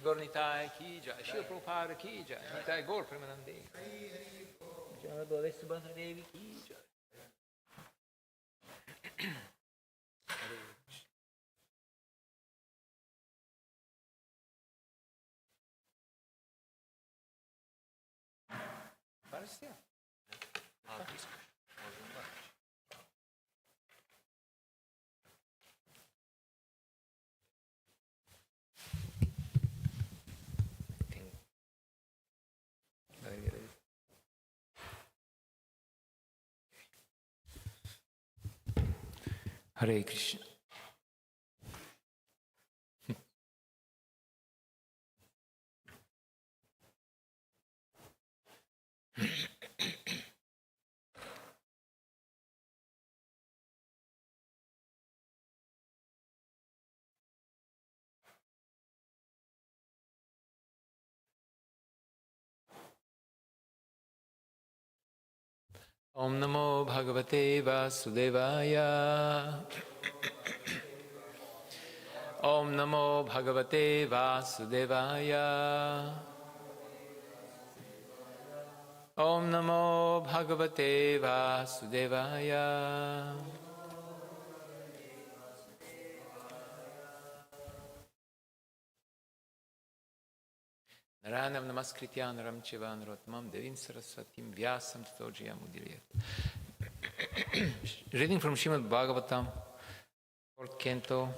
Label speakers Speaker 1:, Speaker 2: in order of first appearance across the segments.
Speaker 1: Gornitai ki jai, Shri Prabhupada ki jai, Nitai Gaur Premanande, Jai Bole Subhadra Devi ki jai. Parecia. Hare Krishna. Om Namo Bhagavate Vasudevaya. Om Namo Bhagavate Vasudevaya. Om Namo Bhagavate Vasudevaya. Naranam namaskritya naram chaiva anuroddhum devim saraswatim vyasam tato jayamudiliyat. Reading from Srimad Bhagavatam, 4th canto.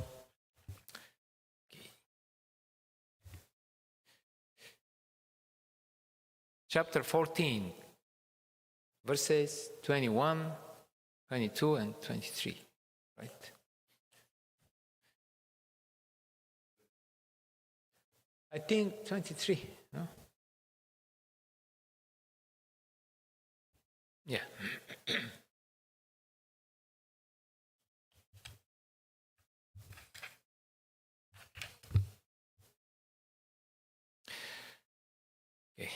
Speaker 1: Chapter 14, verses 21, 22, and 23. Right? I think 23, no? Yeah. Okay.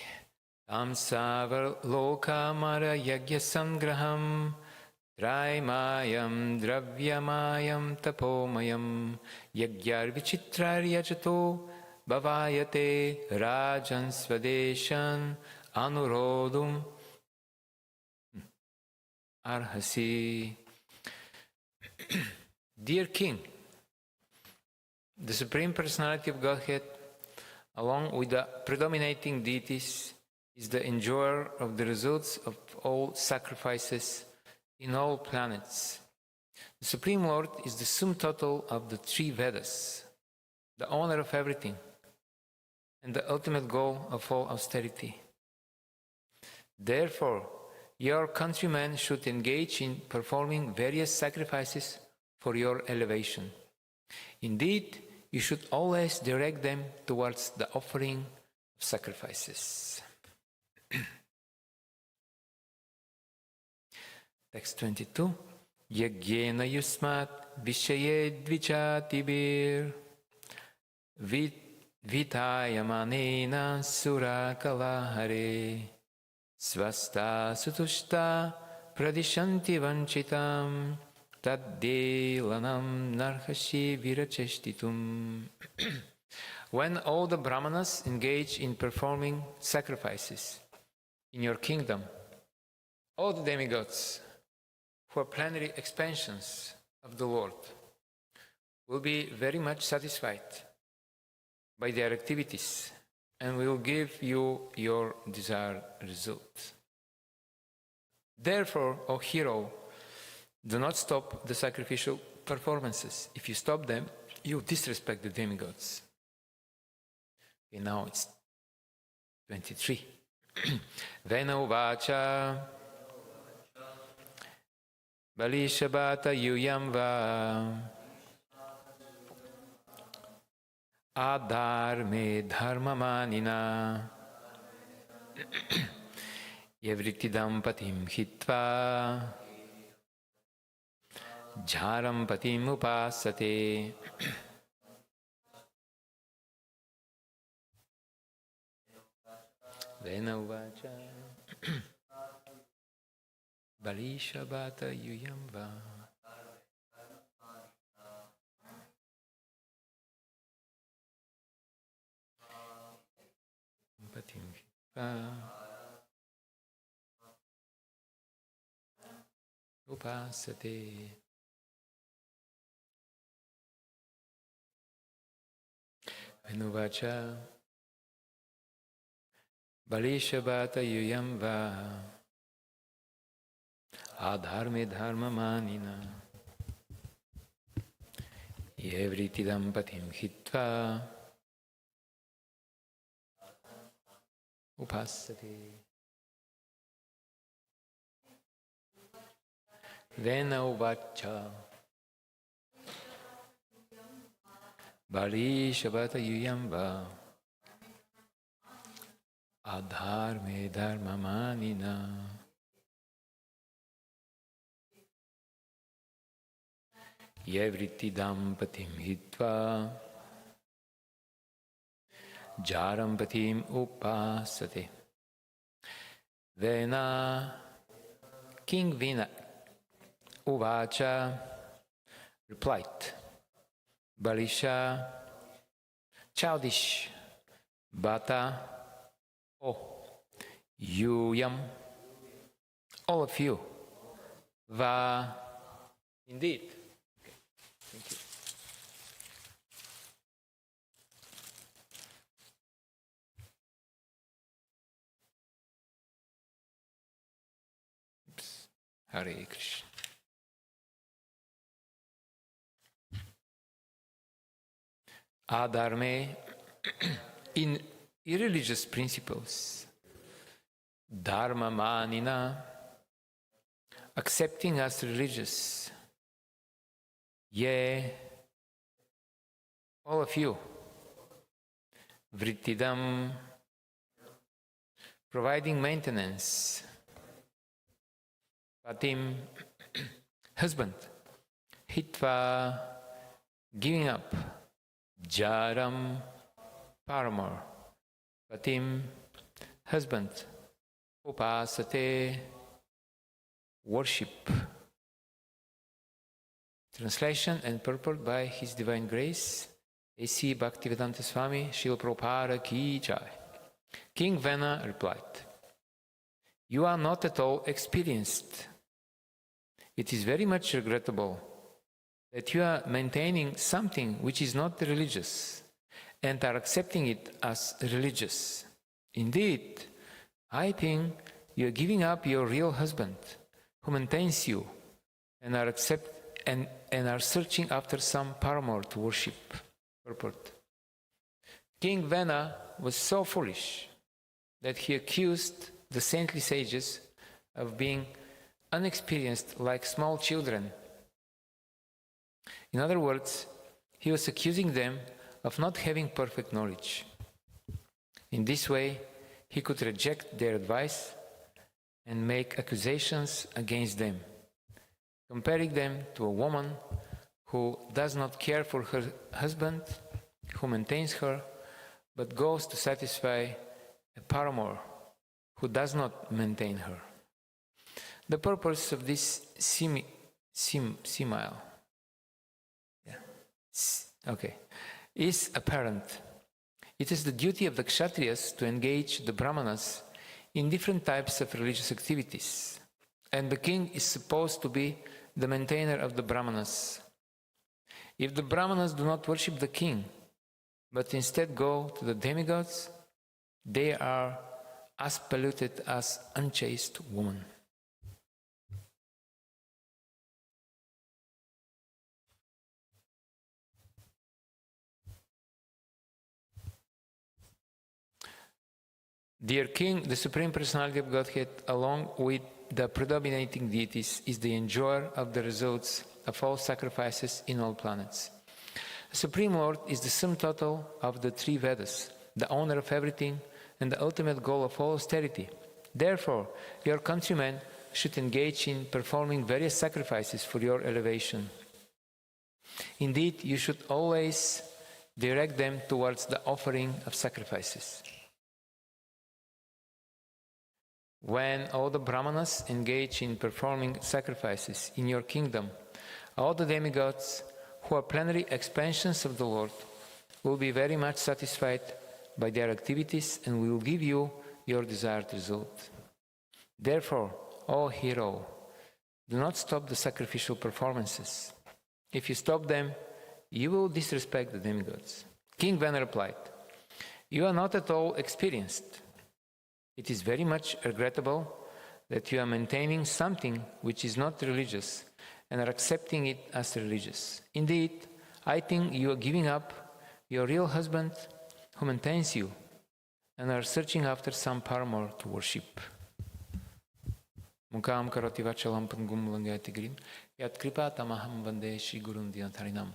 Speaker 1: sarva-lokāmara-yajña-saṅgrahaṁ trayī-mayam dravya-mayam tapomayam yajñair vicitrair yajato bhavāya rājan sva-deśān anuroddhum arhasi. Dear King, the Supreme Personality of Godhead, along with the predominating deities, is the enjoyer of the results of all sacrifices in all planets. The Supreme Lord is the sum total of the 3 Vedas, the owner of everything, and the ultimate goal of all austerity. Therefore, your countrymen should engage in performing various sacrifices for your elevation. Indeed, you should always direct them towards the offering of sacrifices. Text 22. Yajñena yusmat vishaye dvichatibir vitayamanena surakalahare svasta sutushta pradishanti vanchitam taddelanam narhashi viracheshtitum. When all the brahmanas engage in performing sacrifices in your kingdom, all the demigods who are plenary expansions of the Lord will be very much satisfied by their activities and will give you your desired result. Therefore, O hero, do not stop the sacrificial performances. If you stop them, you disrespect the demigods. Okay, now it's 23. Vena uvacha Balishabhata yuyam va adharme dharmamanina yavritidam patim hitva jharam patim upasate. Vena uvacha Balishabhata yuyam va patim hitva upasate. Vena uvacha Balishabhata yuyam va adharme dharma manina yevritidam patim hitva upasate. Vena uvacha Balishabhata yuyam va adharme dharma manina yevritidam patim hitva jaram patim upasate. Vena King Vena Uvacha replied, Balisha, childish, Bata, oh, Yuyam, all of you, Va, indeed. Okay. Thank you. Oops. Hare Krishna. Adharme, in irreligious principles, dharma manina, accepting as religious, ye, all of you, vrittidam, providing maintenance, patim, husband, hitva, giving up, jaram, paramour, patim, husband, upasate, worship. Translation and purport by His Divine Grace, A.C. Bhaktivedanta Swami, Srila Prabhupada Ki Jai. King Vena replied, you are not at all experienced. It is very much regrettable that you are maintaining something which is not religious and are accepting it as religious. Indeed, I think you are giving up your real husband who maintains you and are searching after some paramour to worship. Purport. King Vena was so foolish that he accused the saintly sages of being unexperienced like small children. In other words, he was accusing them of not having perfect knowledge. In this way, he could reject their advice and make accusations against them, comparing them to a woman who does not care for her husband, who maintains her, but goes to satisfy a paramour who does not maintain her. The purpose of this simile is apparent. It is the duty of the Kshatriyas to engage the Brahmanas in different types of religious activities, and the king is supposed to be the maintainer of the Brahmanas. If the Brahmanas do not worship the king, but instead go to the demigods, they are as polluted as unchaste women. Dear King, the Supreme Personality of Godhead, along with the predominating deities, is the enjoyer of the results of all sacrifices in all planets. The Supreme Lord is the sum total of the three Vedas, the owner of everything, and the ultimate goal of all austerity. Therefore, your countrymen should engage in performing various sacrifices for your elevation. Indeed, you should always direct them towards the offering of sacrifices. When all the Brahmanas engage in performing sacrifices in your kingdom, all the demigods, who are plenary expansions of the Lord, will be very much satisfied by their activities and will give you your desired result. Therefore, O hero, do not stop the sacrificial performances. If you stop them, you will disrespect the demigods. King Vena replied, you are not at all experienced. It is very much regrettable that you are maintaining something which is not religious and are accepting it as religious. Indeed, I think you are giving up your real husband who maintains you and are searching after some paramour to worship. Mukam karoti vachalam pangum langayati grim yat kripa tamaham vande Shri Gurum Dinatharinam.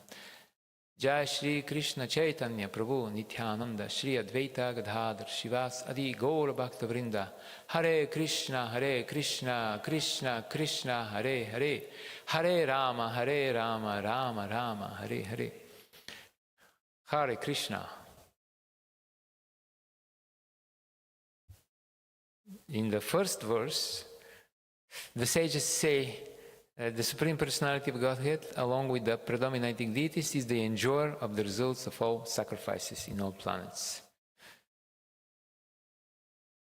Speaker 1: Jai Shri Krishna Chaitanya Prabhu Nityananda Shri Advaita Gadadhar Shivas Adi Gaura Bhakta Vrinda Hare Krishna Krishna Krishna Hare Hare Hare Rama Rama Rama Hare Hare. Hare Krishna. In the first verse, The sages say the Supreme Personality of Godhead, along with the predominating deities, is the enjoyer of the results of all sacrifices in all planets.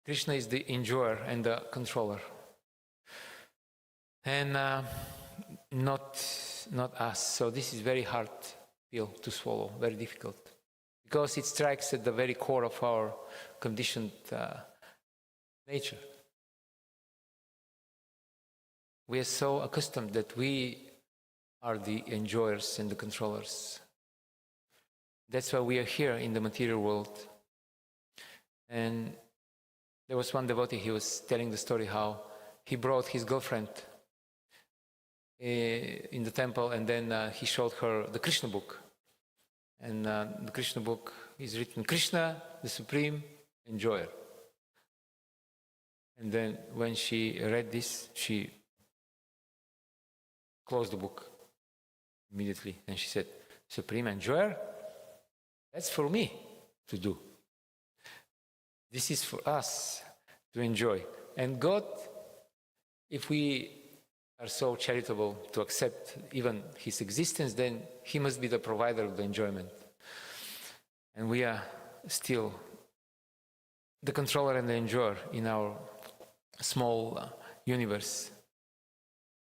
Speaker 1: Krishna is the enjoyer and the controller, and not us. So this is very hard pill to swallow, very difficult, because it strikes at the very core of our conditioned nature. We are so accustomed that we are the enjoyers and the controllers. That's why we are here in the material world. And there was one devotee, he was telling the story how he brought his girlfriend in the temple, and then he showed her the Krishna book. And the Krishna book is written, Krishna, the Supreme Enjoyer. And then when she read this, she closed the book immediately. And she said, Supreme Enjoyer? That's for me to do. This is for us to enjoy. And God, if we are so charitable to accept even His existence, then He must be the provider of the enjoyment. And we are still the controller and the enjoyer in our small universe.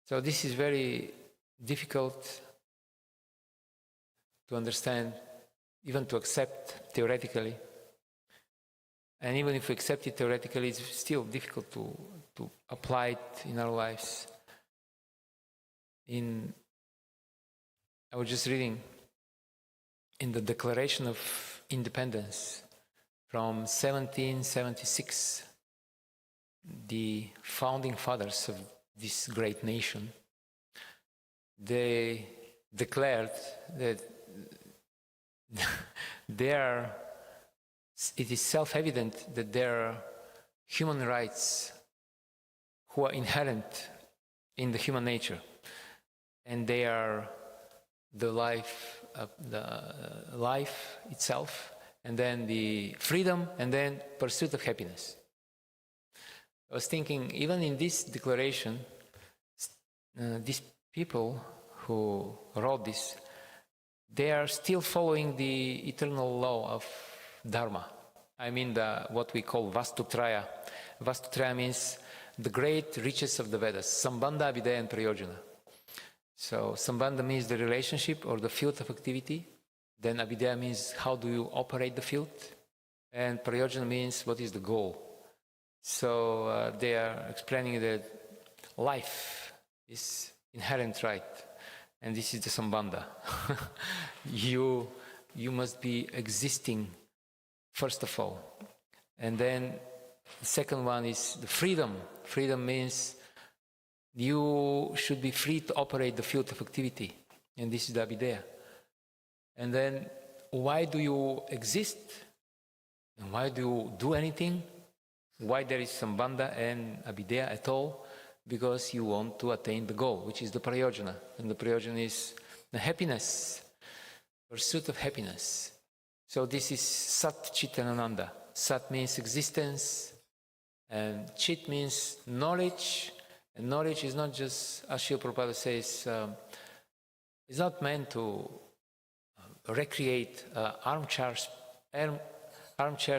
Speaker 1: So this is very difficult to understand, even to accept theoretically. And even if we accept it theoretically, it's still difficult to apply it in our lives. I was just reading in the Declaration of Independence from 1776, the founding fathers of this great nation, they declared that it is self-evident that there are human rights who are inherent in the human nature, and they are the life itself, and then the freedom, and then pursuit of happiness. I was thinking, even in this declaration, these people who wrote this, they are still following the eternal law of dharma. I mean what we call vicitrair. Vicitrair means the great riches of the Vedas, sambandha, avidya, and prayojana. So sambandha means the relationship or the field of activity. Then avidya means how do you operate the field. And prayojana means what is the goal. So they are explaining that life is inherent right. And this is the sambandha. You must be existing first of all. And then the second one is the freedom. Freedom means you should be free to operate the field of activity. And this is the avidya. And then why do you exist? And why do you do anything? Why there is sambandha and avidya at all? Because you want to attain the goal, which is the prayojana. And the prayojana is the happiness, pursuit of happiness. So this is Sat, Chit and Ananda. Sat means existence, and Chit means knowledge. And knowledge is not just, as Srila Prabhupada says, it's not meant to recreate armchair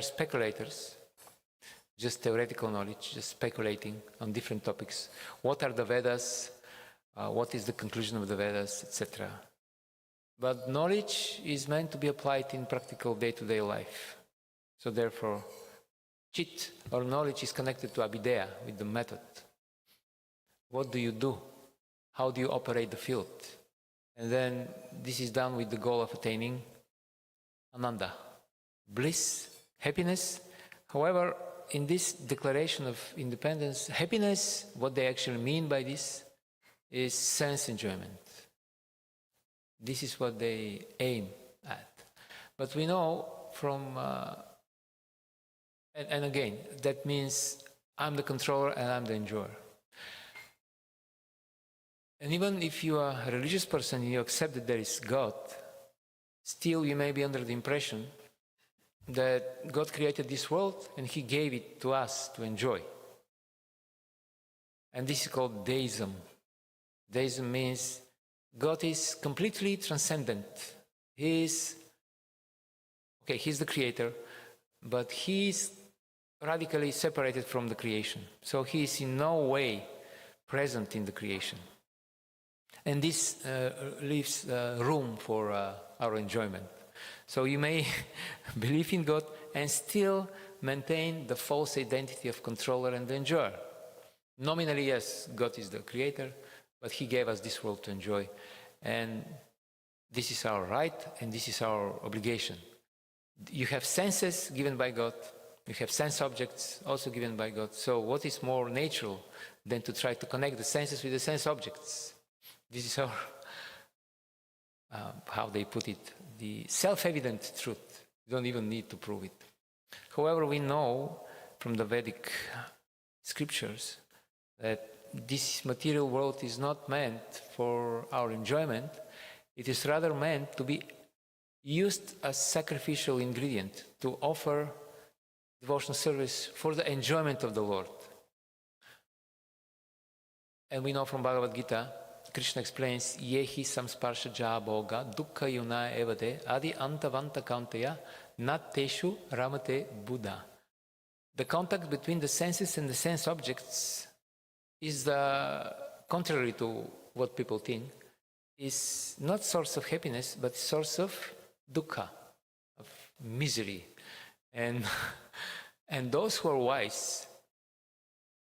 Speaker 1: speculators, just theoretical knowledge, just speculating on different topics. What are the Vedas? What is the conclusion of the Vedas, etc. But knowledge is meant to be applied in practical day-to-day life. So therefore, Chit or knowledge is connected to avidya, with the method. What do you do? How do you operate the field? And then this is done with the goal of attaining ananda, bliss, happiness. However, in this Declaration of Independence, happiness, what they actually mean by this is sense enjoyment. This is what they aim at. But we know from, and again, that means I'm the controller and I'm the enjoyer. And even if you are a religious person and you accept that there is God, still you may be under the impression that God created this world and He gave it to us to enjoy. And this is called deism. Deism means God is completely transcendent. He's the creator, but he's radically separated from the creation. So he is in no way present in the creation. And this leaves room for our enjoyment. So you may believe in God and still maintain the false identity of controller and enjoyer. Nominally, yes, God is the creator, but he gave us this world to enjoy. And this is our right, and this is our obligation. You have senses given by God. You have sense objects also given by God. So what is more natural than to try to connect the senses with the sense objects? This is our, how they put it, the self-evident truth. You don't even need to prove it. However, we know from the Vedic scriptures that this material world is not meant for our enjoyment. It is rather meant to be used as sacrificial ingredient to offer devotional service for the enjoyment of the Lord. And we know from Bhagavad Gita, Krishna explains, Yehi samsparsha bhoga dukkha yuna evade adi antavanta kauntaya nat teshu ramate buddha. The contact between the senses and the sense objects is the contrary to what people think, is not source of happiness, but source of dukkha, of misery. And those who are wise,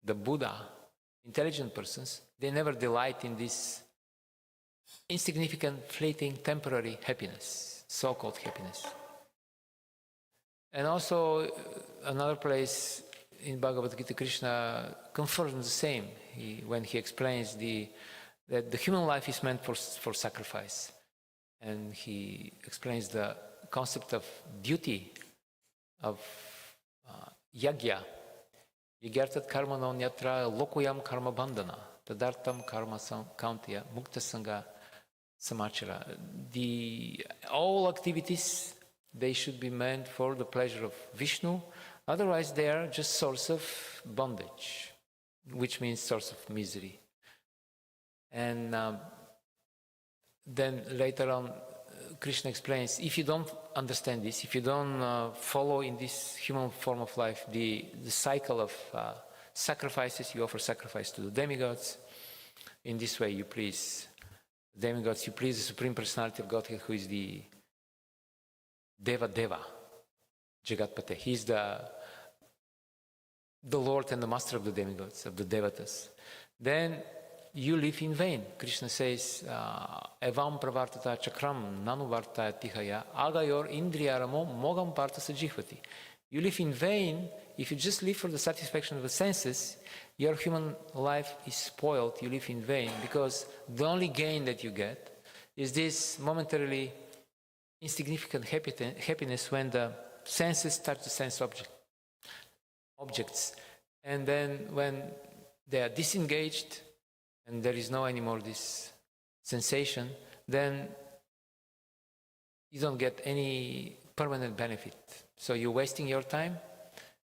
Speaker 1: the Buddha, intelligent persons, they never delight in this insignificant, fleeting, temporary happiness, so-called happiness. And also, another place in Bhagavad Gita, Krishna confirms the same when he explains that the human life is meant for sacrifice. And he explains the concept of duty, of yajña. Yagyartat karma non yatra lokuyam karma bandhana, tadartam karma kauntya mukta sangha samachara. All activities, they should be meant for the pleasure of Vishnu. Otherwise, they are just source of bondage, which means source of misery. And then later on, Krishna explains, if you don't understand this, if you don't follow in this human form of life the cycle of sacrifices, you offer sacrifice to the demigods. In this way, you please demigods, you please the Supreme Personality of Godhead, who is the Deva, Jagatpate. He is the Lord and the Master of the demigods, of the Devatas. Then you live in vain. Krishna says, Evam pravartata chakram nanuvarta tihaya agayor indriyaramo mogam parta sajihvati. You live in vain. If you just live for the satisfaction of the senses, your human life is spoiled. You live in vain, because the only gain that you get is this momentarily insignificant happiness when the senses touch the sense objects. And then when they are disengaged and there is no anymore this sensation, then you don't get any permanent benefit. So you're wasting your time,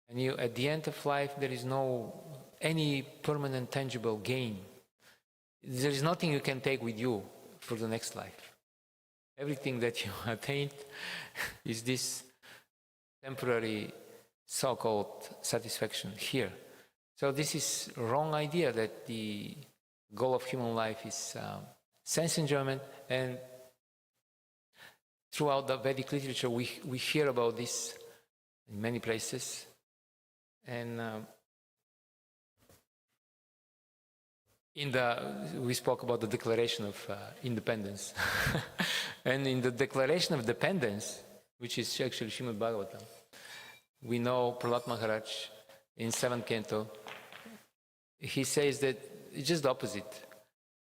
Speaker 1: and you, at the end of life, there is no any permanent tangible gain. There is nothing you can take with you for the next life. Everything that you attained is this temporary so-called satisfaction here. So this is a wrong idea that the goal of human life is sense enjoyment. And throughout the Vedic literature, we hear about this in many places. And we spoke about the Declaration of Independence. And in the Declaration of Dependence, which is actually Srimad Bhagavatam, we know Prahlad Maharaj in 7th canto, he says that it's just the opposite.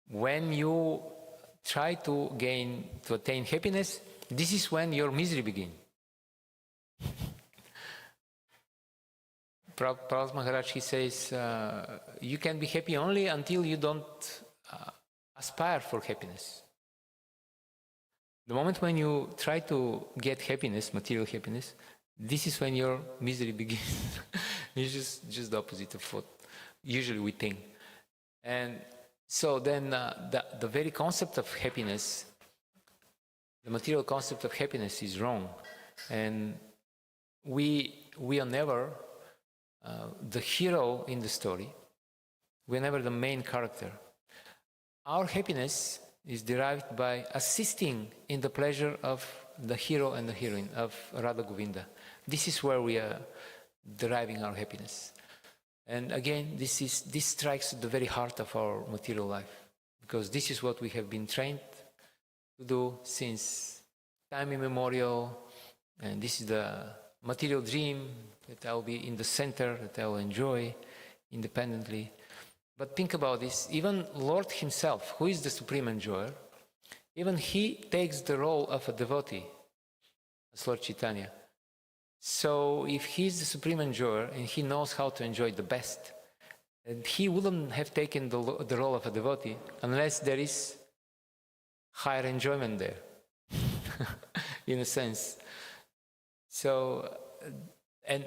Speaker 1: When you try to attain happiness, this is when your misery begins. Prahlad Maharaj, he says, you can be happy only until you don't aspire for happiness. The moment when you try to get happiness, material happiness, this is when your misery begins. It's just the opposite of what usually we think. And so then the very concept of happiness, the material concept of happiness is wrong. And we are never the hero in the story. We are never the main character. Our happiness is derived by assisting in the pleasure of the hero and the heroine, of Radha Govinda. This is where we are deriving our happiness. And again, this strikes at the very heart of our material life, because this is what we have been trained to do since time immemorial, and this is the material dream, that I'll be in the center, that I'll enjoy independently. But think about this, even Lord himself, who is the supreme enjoyer, even he takes the role of a devotee, as Lord Chaitanya. So if he's the supreme enjoyer and he knows how to enjoy the best, and he wouldn't have taken the role of a devotee unless there is higher enjoyment there, in a sense. So, and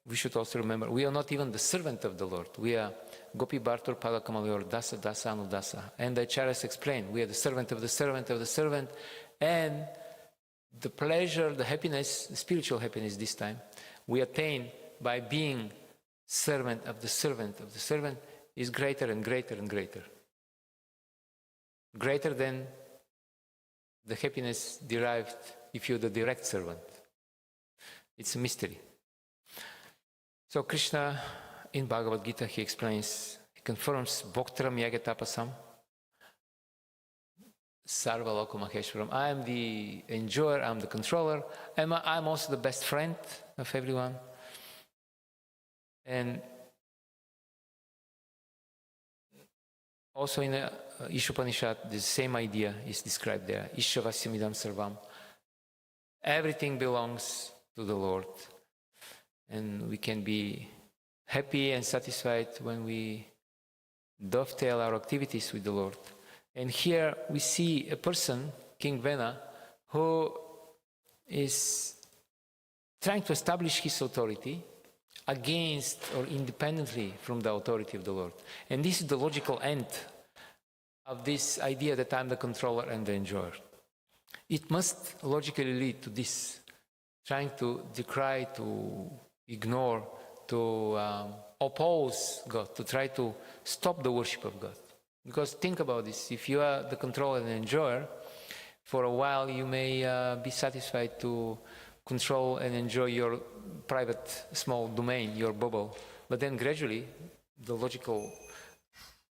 Speaker 1: we should also remember, we are not even the servant of the Lord. We are Gopi Bhartur Padakamayor Dasa Dasa Anudasa. And the acharyas explain, we are the servant of the servant of the servant, and the pleasure, the happiness, the spiritual happiness this time, we attain by being servant of the servant of the servant, is greater and greater and greater. Greater than the happiness derived if you're the direct servant. It's a mystery. So Krishna, in Bhagavad Gita, he explains, he confirms, Bhoktram Yagatapasam, sarva-loka maheshwaram. I am the enjoyer, I'm the controller, and I'm also the best friend of everyone. And also in the Ishopanishad, the same idea is described there. Ishavasyamidam sarvam. Everything belongs to the Lord. And we can be happy and satisfied when we dovetail our activities with the Lord. And here we see a person, King Vena, who is trying to establish his authority against or independently from the authority of the Lord. And this is the logical end of this idea that I'm the controller and the enjoyer. It must logically lead to this, trying to decry, to ignore, to oppose God, to try to stop the worship of God. Because think about this, if you are the controller and enjoyer, for a while you may be satisfied to control and enjoy your private small domain, your bubble. But then gradually, the logical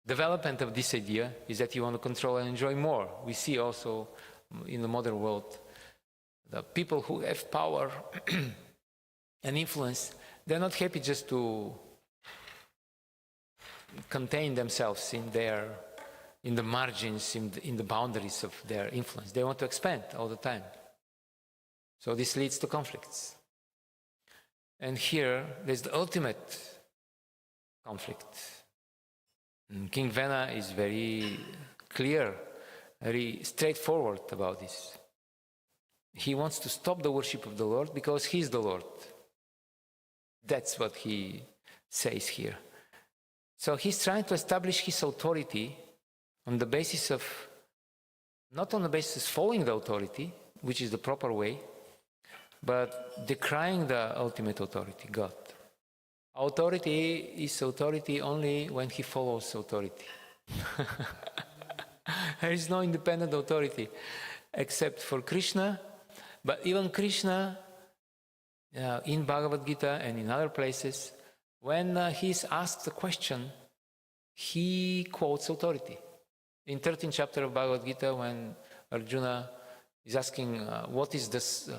Speaker 1: development of this idea is that you want to control and enjoy more. We see also in the modern world, the people who have power and influence, they're not happy just to contain themselves in the margins, in the boundaries of their influence. They want to expand all the time. So this leads to conflicts. And here, there's the ultimate conflict. And King Vena is very clear, very straightforward about this. He wants to stop the worship of the Lord because he's the Lord. That's what he says here. So he's trying to establish his authority on the basis of, not on the basis of following the authority, which is the proper way, but decrying the ultimate authority, God. Authority is authority only when he follows authority. There is no independent authority except for Krishna, but even Krishna, in Bhagavad Gita and in other places, when he is asked a question, he quotes authority. In 13th chapter of Bhagavad Gita, when Arjuna is asking what is this,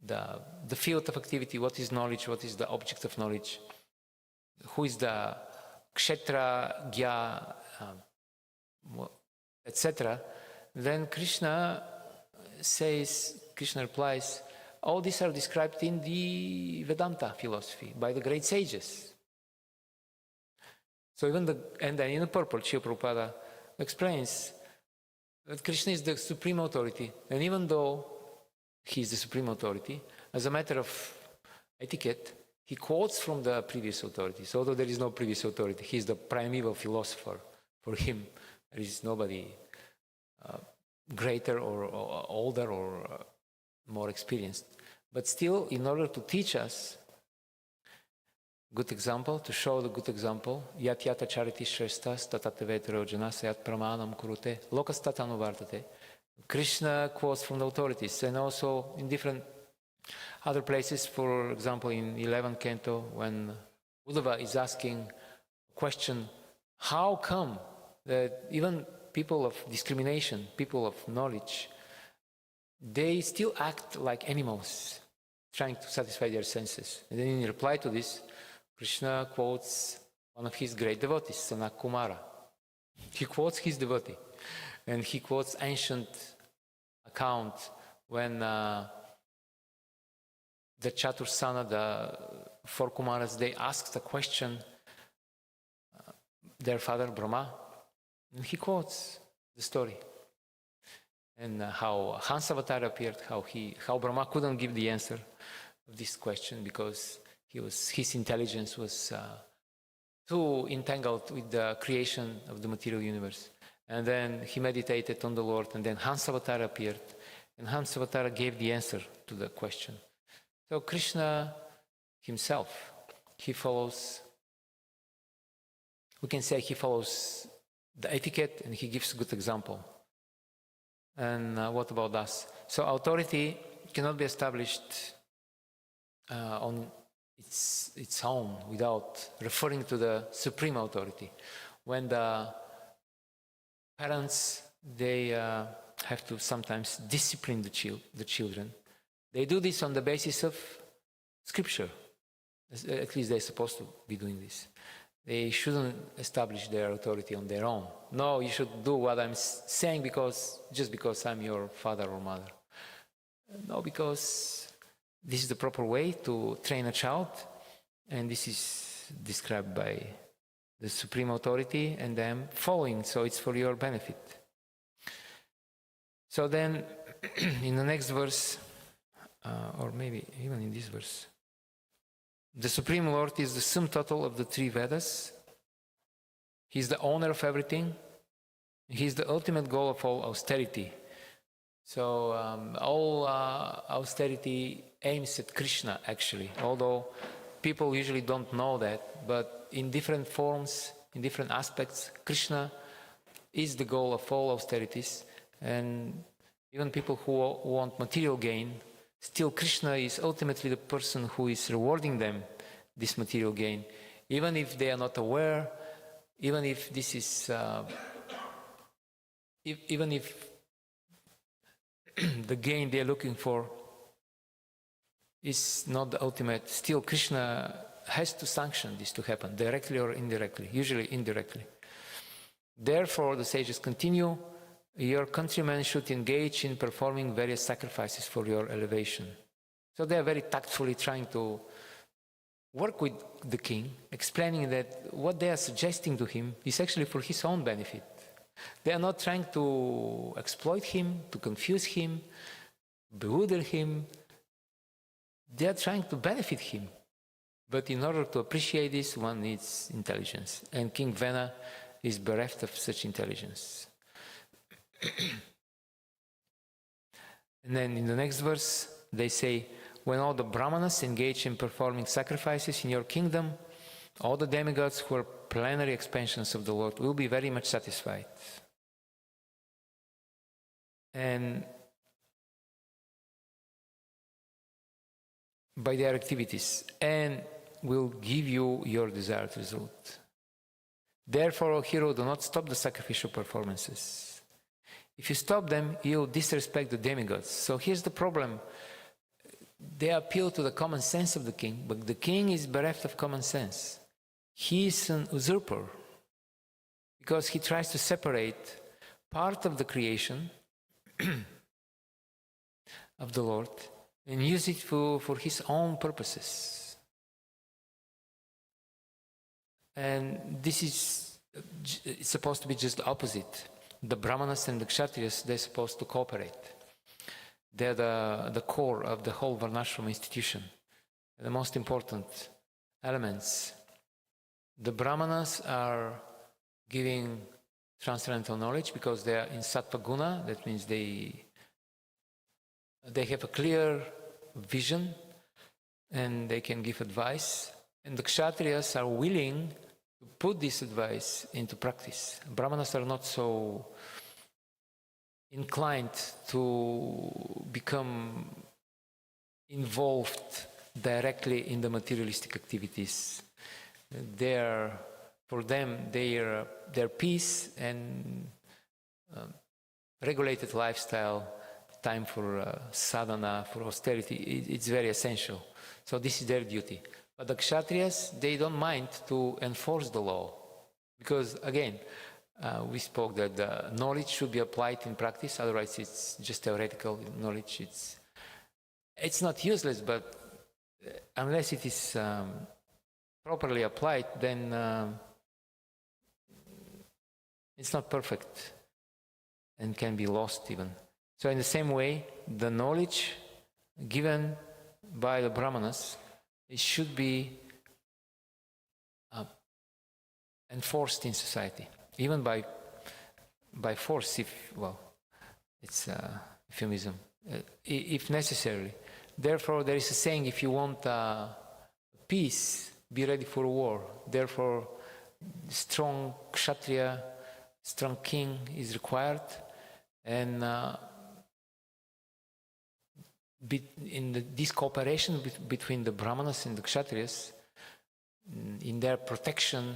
Speaker 1: the field of activity, what is knowledge, what is the object of knowledge, who is the kshetra, gya, etc., then Krishna replies, all these are described in the Vedanta philosophy by the great sages. So and then in the purport, Srila Prabhupada explains that Krishna is the supreme authority, and even though he is the supreme authority, as a matter of etiquette, he quotes from the previous authorities. Although there is no previous authority, he is the primeval philosopher For him, there is nobody greater or older or more experienced. But still, in order to teach us good example, to show the good example, yat yata chariti shreshtas tatatevetero janas yat pramanam kurute lokastatan vartate. Krishna quotes from the authorities, and also in different other places. For example, in 11th canto, when Uddhava is asking a question, how come that even people of discrimination, people of knowledge, they still act like animals, trying to satisfy their senses? And then in reply to this, Krishna quotes one of his great devotees, Sanat Kumara. He quotes his devotee, and he quotes ancient account when the Chatursana, the four Kumaras, they asked a question, their father Brahma, and he quotes the story. And how Hansavatara appeared, how Brahma couldn't give the answer of this question because his intelligence was too entangled with the creation of the material universe. And then he meditated on the Lord, and then Hansavatara appeared, and Hansavatara gave the answer to the question. So Krishna himself, he follows, we can say he follows the etiquette, and he gives a good example. And what about us? So authority cannot be established on its own without referring to the supreme authority. When the parents, they have to sometimes discipline the children. They do this on the basis of scripture. At least they're supposed to be doing this. They shouldn't establish their authority on their own. No, you should do what I'm saying just because I'm your father or mother. No, because this is the proper way to train a child, and this is described by the supreme authority, and I'm following, so it's for your benefit. So then, in the next verse, or maybe even in this verse, the Supreme Lord is the sum total of the three Vedas. He's the owner of everything. He's the ultimate goal of all austerity. So all austerity aims at Krishna, actually, although people usually don't know that, but in different forms, in different aspects, Krishna is the goal of all austerities. And even people who want material gain, still Krishna is ultimately the person who is rewarding them this material gain, even if they are not aware, even if this is, even if the gain they are looking for is not the ultimate, still Krishna has to sanction this to happen, directly or indirectly, usually indirectly. Therefore, the sages continue, your countrymen should engage in performing various sacrifices for your elevation. So they are very tactfully trying to work with the king, explaining that what they are suggesting to him is actually for his own benefit. They are not trying to exploit him, to confuse him, bewilder him. They are trying to benefit him. But in order to appreciate this, one needs intelligence. And King Vena is bereft of such intelligence. And then in the next verse, they say, when all the brahmanas engage in performing sacrifices in your kingdom, all the demigods who are plenary expansions of the Lord will be very much satisfied. And by their activities, and will give you your desired result. Therefore, O hero, do not stop the sacrificial performances. If you stop them, you disrespect the demigods. So here's the problem. They appeal to the common sense of the king, but the king is bereft of common sense. He is an usurper because he tries to separate part of the creation of the Lord and use it for his own purposes. And this is supposed to be just the opposite. The brahmanas and the kshatriyas, they're supposed to cooperate. They're the core of the whole varnashram institution, the most important elements. The brahmanas are giving transcendental knowledge because they are in sattva guna. That means they have a clear vision and they can give advice. And the kshatriyas are willing to put this advice into practice. Brahmanas are not so inclined to become involved directly in the materialistic activities. For them, their peace and regulated lifestyle, time for sadhana, for austerity, it's very essential. So this is their duty. But the kshatriyas, they don't mind to enforce the law. Because again, we spoke that the knowledge should be applied in practice, otherwise it's just theoretical knowledge. It's not useless, but unless it is properly applied, then it's not perfect and can be lost even. So in the same way, the knowledge given by the brahmanas, it should be enforced in society, even by force, it's euphemism, if necessary. Therefore, there is a saying, if you want peace, be ready for war. Therefore, strong kshatriya, strong king is required, and this cooperation between the brahmanas and the kshatriyas, in their protection,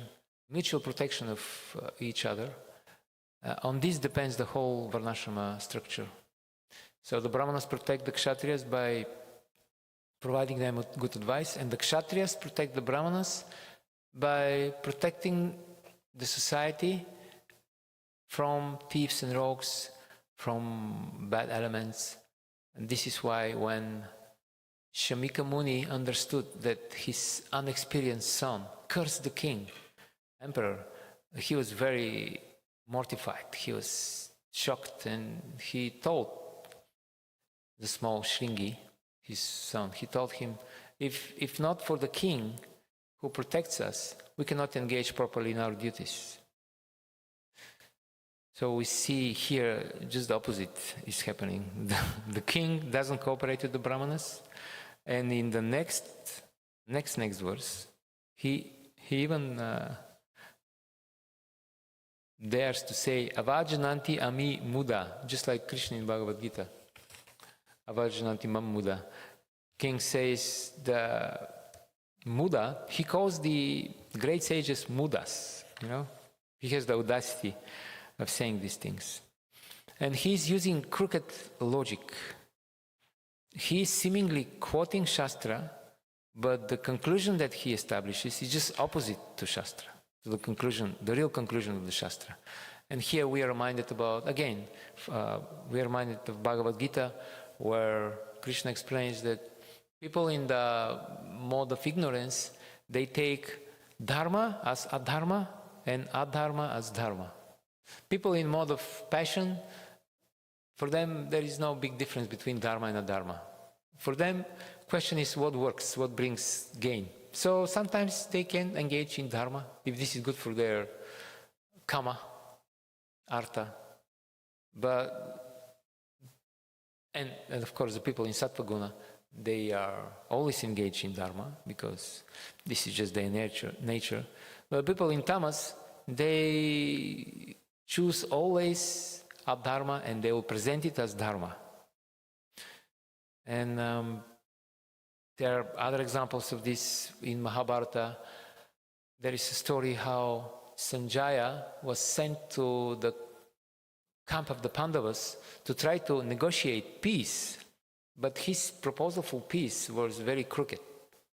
Speaker 1: mutual protection of each other, on this depends the whole varnashrama structure. So the brahmanas protect the kshatriyas by providing them with good advice, and the kshatriyas protect the brahmanas by protecting the society from thieves and rogues, from bad elements. And this is why when Shamika Muni understood that his unexperienced son cursed the king, emperor, he was very mortified, he was shocked, and he told the small Shringi, his son, he told him, if not for the king who protects us, we cannot engage properly in our duties. So we see here just the opposite is happening. The king doesn't cooperate with the brahmanas, and in the next verse, he even dares to say, avajananti ami muda, just like Krishna in Bhagavad Gita. Avajananti mam muda. King says the muda, he calls the great sages mudas, He has the audacity of saying these things. And he's using crooked logic. He's seemingly quoting Shastra, but the conclusion that he establishes is just opposite to Shastra, to the conclusion, the real conclusion of the Shastra. And here we are reminded about, again, we are reminded of Bhagavad Gita, where Krishna explains that people in the mode of ignorance, they take dharma as adharma and adharma as dharma. People in mode of passion, for them there is no big difference between dharma and adharma. For them, question is what works, what brings gain. So sometimes they can engage in dharma if this is good for their kama, artha. And of course the people in sattva guna, they are always engaged in dharma because this is just their nature. But people in tamas, they choose always adharma and they will present it as dharma. And there are other examples of this in Mahabharata. There is a story how Sanjaya was sent to the camp of the Pandavas to try to negotiate peace, but his proposal for peace was very crooked.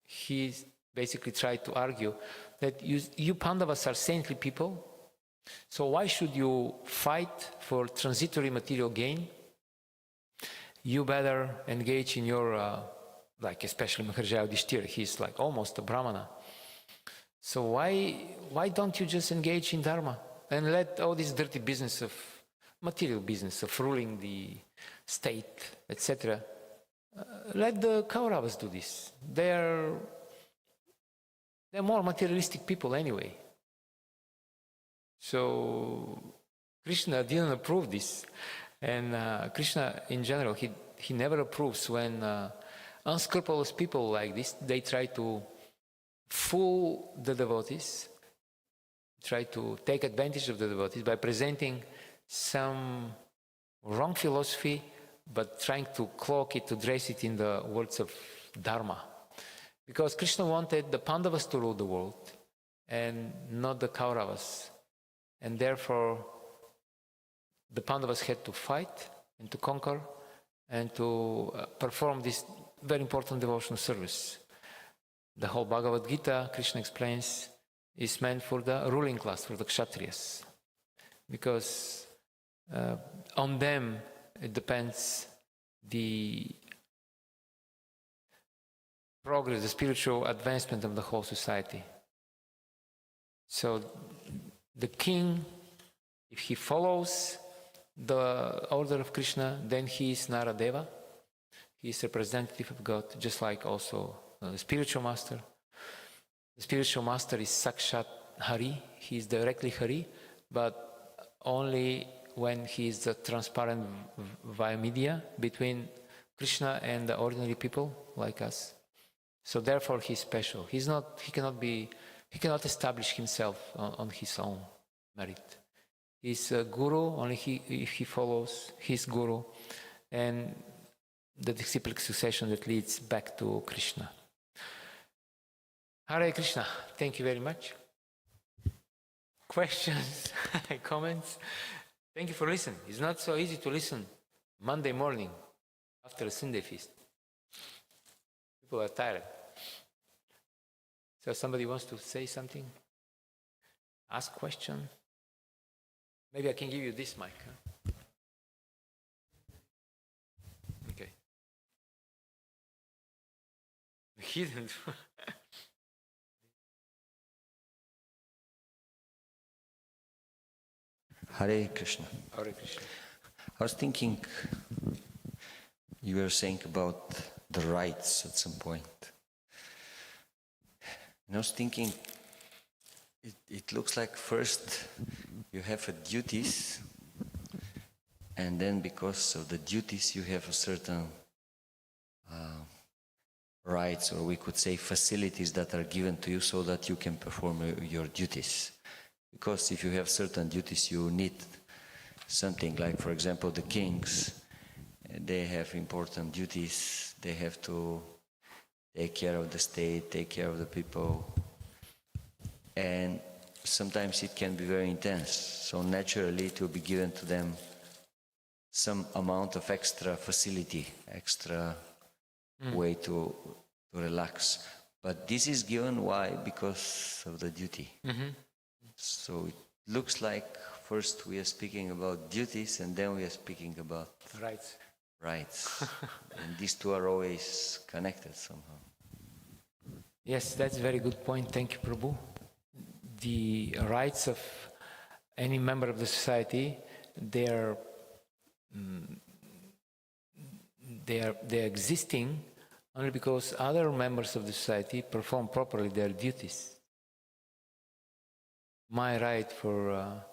Speaker 1: He basically tried to argue that you Pandavas are saintly people, so why should you fight for transitory material gain? You better engage in your, like especially Maharaja Yudhishthira, he's like almost a Brahmana. So why don't you just engage in Dharma and let all this dirty business of, material business of ruling the state, etc. Let the Kauravas do this. They're more materialistic people anyway. So Krishna didn't approve this. And Krishna, in general, he never approves when unscrupulous people like this, they try to fool the devotees, try to take advantage of the devotees by presenting some wrong philosophy, but trying to cloak it, to dress it in the words of Dharma. Because Krishna wanted the Pandavas to rule the world and not the Kauravas. And therefore, the Pandavas had to fight and to conquer and to perform this very important devotional service. The whole Bhagavad Gita, Krishna explains, is meant for the ruling class, for the Kshatriyas. Because on them it depends the progress, the spiritual advancement of the whole society. So the king, if he follows the order of Krishna, then he is Naradeva. He is representative of God, just like also the spiritual master. The spiritual master is Sakshat Hari. He is directly Hari, but only when he is the transparent via media between Krishna and the ordinary people like us. So therefore he is special. He cannot establish himself on his own merit. He is a guru only if he follows his guru and the disciplic succession that leads back to Krishna. Hare Krishna. Thank you very much. Questions, comments? Thank you for listening. It's not so easy to listen Monday morning after a Sunday feast. People are tired. So somebody wants to say something? Ask question? Maybe I can give you this mic. Huh? Okay. He didn't.
Speaker 2: Hare Krishna.
Speaker 1: Hare Krishna.
Speaker 2: I was thinking, you were saying about the rights at some point. And I was thinking, it looks like first you have a duties, and then because of the duties you have a certain rights, or we could say facilities that are given to you so that you can perform your duties. Because if you have certain duties, you need something like, for example, the kings, they have important duties. They have to take care of the state, take care of the people. And sometimes it can be very intense. So naturally it will be given to them some amount of extra facility, extra way to relax. But this is given, why? Because of the duty. So it looks like first we are speaking about duties and then we are speaking about
Speaker 1: Rights.
Speaker 2: Rights. And these two are always connected somehow.
Speaker 1: Yes, that's a very good point. Thank you, Prabhu. The rights of any member of the society, they're existing only because other members of the society perform properly their duties. My right for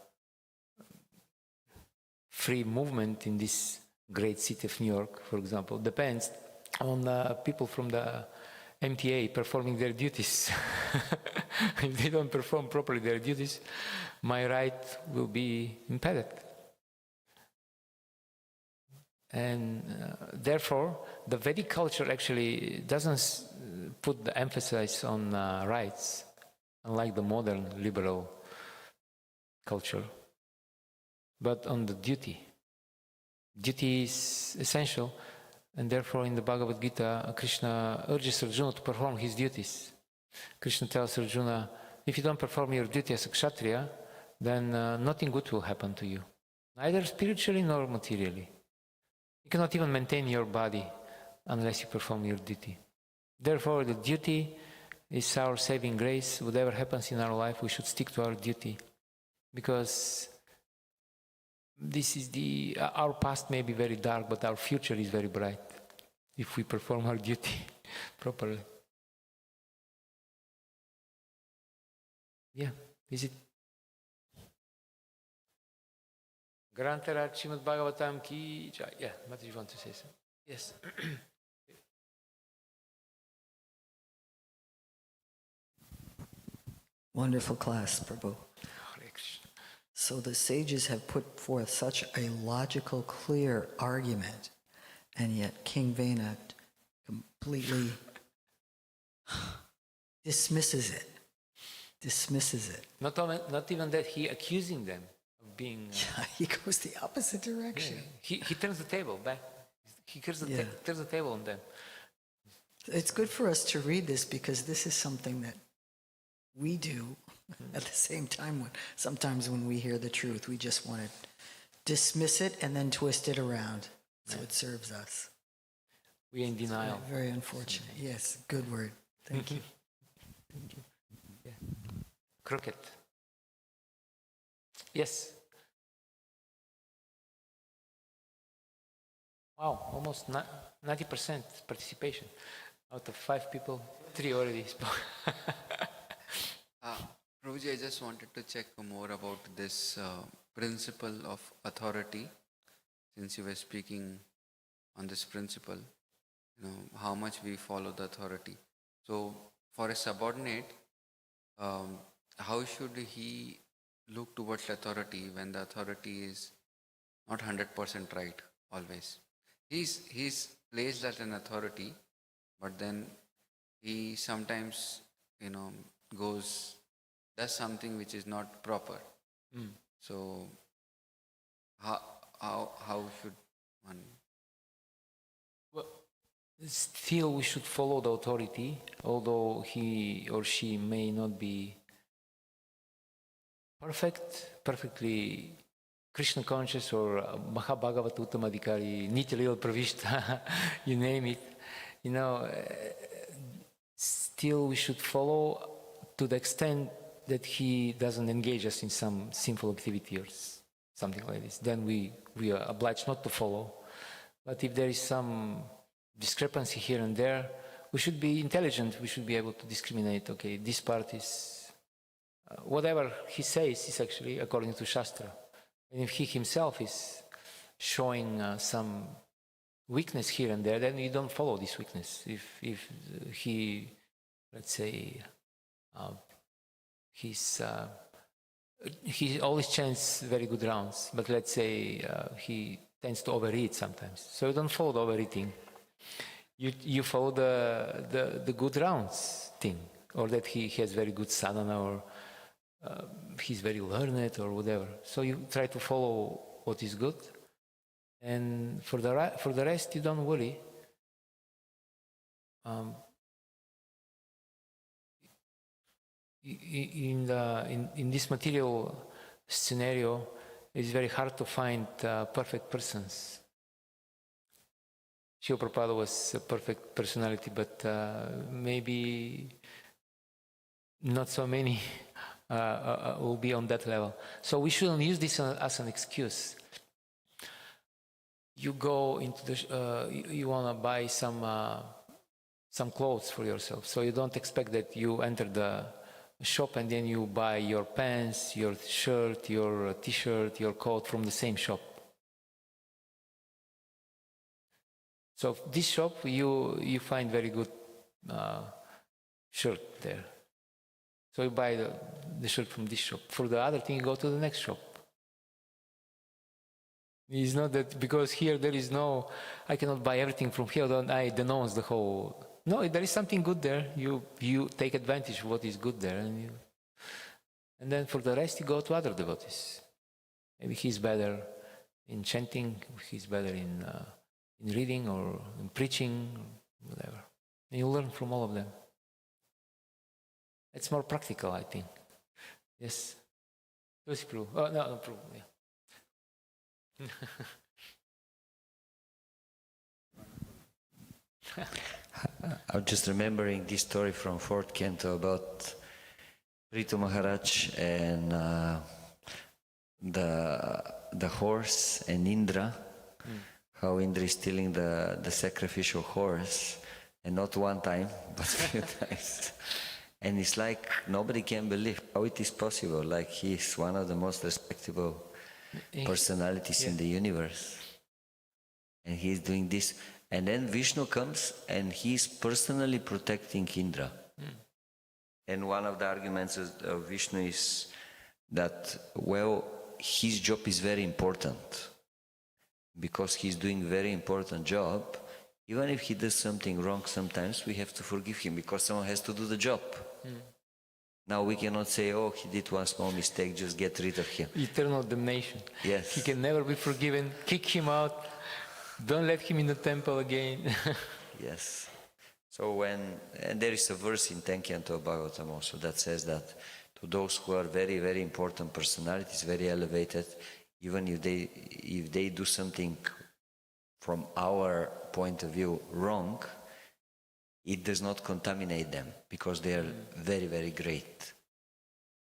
Speaker 1: free movement in this great city of New York, for example, depends on people from the MTA performing their duties. If they don't perform properly their duties, my right will be impeded. And therefore, the Vedic culture actually doesn't put the emphasis on rights, unlike the modern liberal culture, but on the duty. Duty is essential, and therefore in the Bhagavad Gita, Krishna urges Arjuna to perform his duties. Krishna tells Arjuna, if you don't perform your duty as a Kshatriya, then nothing good will happen to you, neither spiritually nor materially. You cannot even maintain your body unless you perform your duty. Therefore, the duty is our saving grace. Whatever happens in our life, we should stick to our duty. Because this is our past may be very dark, but our future is very bright if we perform our duty properly. Yeah, is it? Grantara Srimad Bhagavatam ki jai. Yeah, what did you want to say? Yes.
Speaker 3: Wonderful class, Prabhu.
Speaker 1: Hare Krishna.
Speaker 3: So the sages have put forth such a logical, clear argument, and yet King Vena completely dismisses it.
Speaker 1: Not even that, he accusing them of being...
Speaker 3: Yeah, he goes the opposite direction.
Speaker 1: He turns the table back. He turns the table on them.
Speaker 3: It's good for us to read this because this is something that we do at the same time. Sometimes when we hear the truth, we just want to dismiss it and then twist it around so it serves us.
Speaker 1: We are in denial.
Speaker 3: Very unfortunate. Yes, good word. Thank you.
Speaker 1: Yeah. Crooked. Yes. Wow, almost 90% participation. Out of 5 people, 3 already spoke.
Speaker 4: Prabhuji, I just wanted to check more about this principle of authority. Since you were speaking on this principle, how much we follow the authority. So, for a subordinate, how should he look towards authority when the authority is not 100% right always? He's placed as an authority, but then he sometimes, does something which is not proper. So, how should one?
Speaker 1: Well, still we should follow the authority, although he or she may not be perfectly Krishna conscious or Mahabhagavat Uttamadhikari, Nitya Pravishta, you name it. Still we should follow to the extent that he doesn't engage us in some sinful activity or something like this. Then we are obliged not to follow. But if there is some discrepancy here and there, we should be intelligent. We should be able to discriminate. Okay, this part is whatever he says is actually according to Shastra. And if he himself is showing some weakness here and there, then you don't follow this weakness. If he, let's say, he always chants very good rounds, but let's say he tends to overeat sometimes. So you don't follow the overeating. You follow the good rounds thing, or that he has very good sadhana, or he's very learned, or whatever. So you try to follow what is good, and for the rest you don't worry. In this material scenario, it's very hard to find perfect persons. Srila Prabhupada was a perfect personality, but maybe not so many will be on that level. So we shouldn't use this as an excuse. You go into you want to buy some clothes for yourself, so you don't expect that you enter the shop and then you buy your pants, your shirt, your t-shirt, your coat from the same shop. So this shop, you find very good shirt there. So you buy the shirt from this shop. For the other thing, you go to the next shop. It's not that because here there is no, I cannot buy everything from here, then I denounce the whole. No, there is something good there. You take advantage of what is good there, and then for the rest you go to other devotees. Maybe he's better in chanting, he's better in reading or in preaching, or whatever. And you learn from all of them. It's more practical, I think. Yes. Let's prove. Oh no, prove. Yeah.
Speaker 2: I'm just remembering this story from 4th Canto about Prithu Maharaj and the horse and Indra, how Indra is stealing the sacrificial horse, and not one time, but a few times. And it's like nobody can believe how it is possible. Like he's one of the most respectable personalities in the universe. And he's doing this. And then Vishnu comes and he's personally protecting Indra. And one of the arguments of Vishnu is that, well, his job is very important. Because he's doing very important job, even if he does something wrong sometimes, we have to forgive him because someone has to do the job. Now we cannot say, oh, he did one small mistake, just get rid of him.
Speaker 1: Eternal damnation.
Speaker 2: Yes.
Speaker 1: He can never be forgiven. Kick him out. Don't let him in the temple again.
Speaker 2: Yes. So and there is a verse in Tenkanto Bhagavatam also that says that to those who are very, very important personalities, very elevated, even if they do something from our point of view wrong, it does not contaminate them because they are very, very great.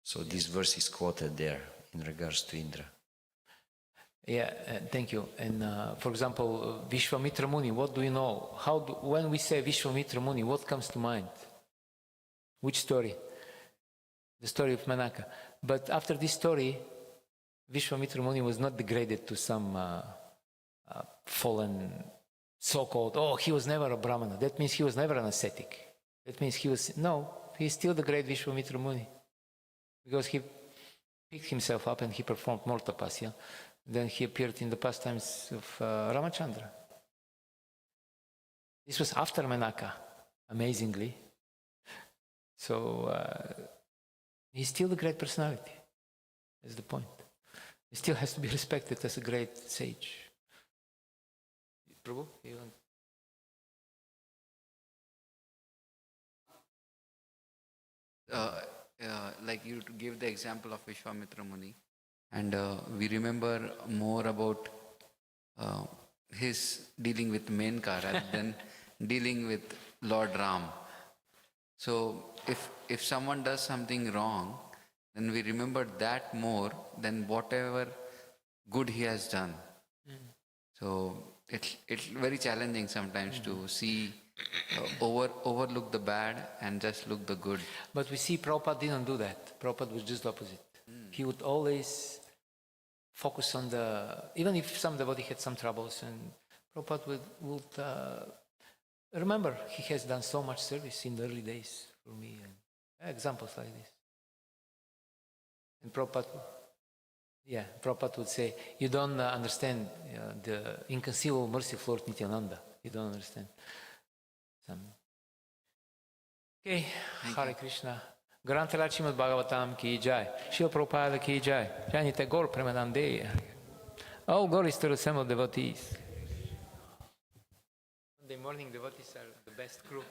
Speaker 2: So this verse is quoted there in regards to Indra.
Speaker 1: Yeah, thank you. And for example, Vishwamitra Muni, what do you know? When we say Vishwamitra Muni, what comes to mind? Which story? The story of Manaka. But after this story, Vishwamitra Muni was not degraded to some fallen so-called, he was never a Brahmana. That means he was never an ascetic. That means he's still the great Vishwamitra Muni. Because he picked himself up and he performed more tapasya. Then he appeared in the pastimes of Ramachandra. This was after Manaka, amazingly. So he's still the great personality. That's the point. He still has to be respected as a great sage. Prabhu, you want?
Speaker 4: Like you give the example of Vishwamitra Muni, and we remember more about his dealing with Menka rather than dealing with Lord Ram. So if someone does something wrong, then we remember that more than whatever good he has done. So it's very challenging sometimes to see overlook the bad and just look the good.
Speaker 1: But we see Prabhupada didn't do that. Prabhupada was just the opposite. He would always focus on even if some devotee had some troubles, and Prabhupada would remember he has done so much service in the early days for me, and examples like this. And Prabhupada would say, you don't understand the inconceivable mercy of Lord Nityananda. You don't understand. Okay, Hare Krishna. Granthala Srimad Bhagavatam ki jai. Srila Prabhupada ki jai. Janite Gaur Premanande. All glories to the assembled devotees. Sunday morning devotees are the best crew.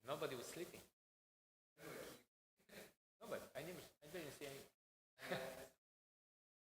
Speaker 1: Nobody was sleeping.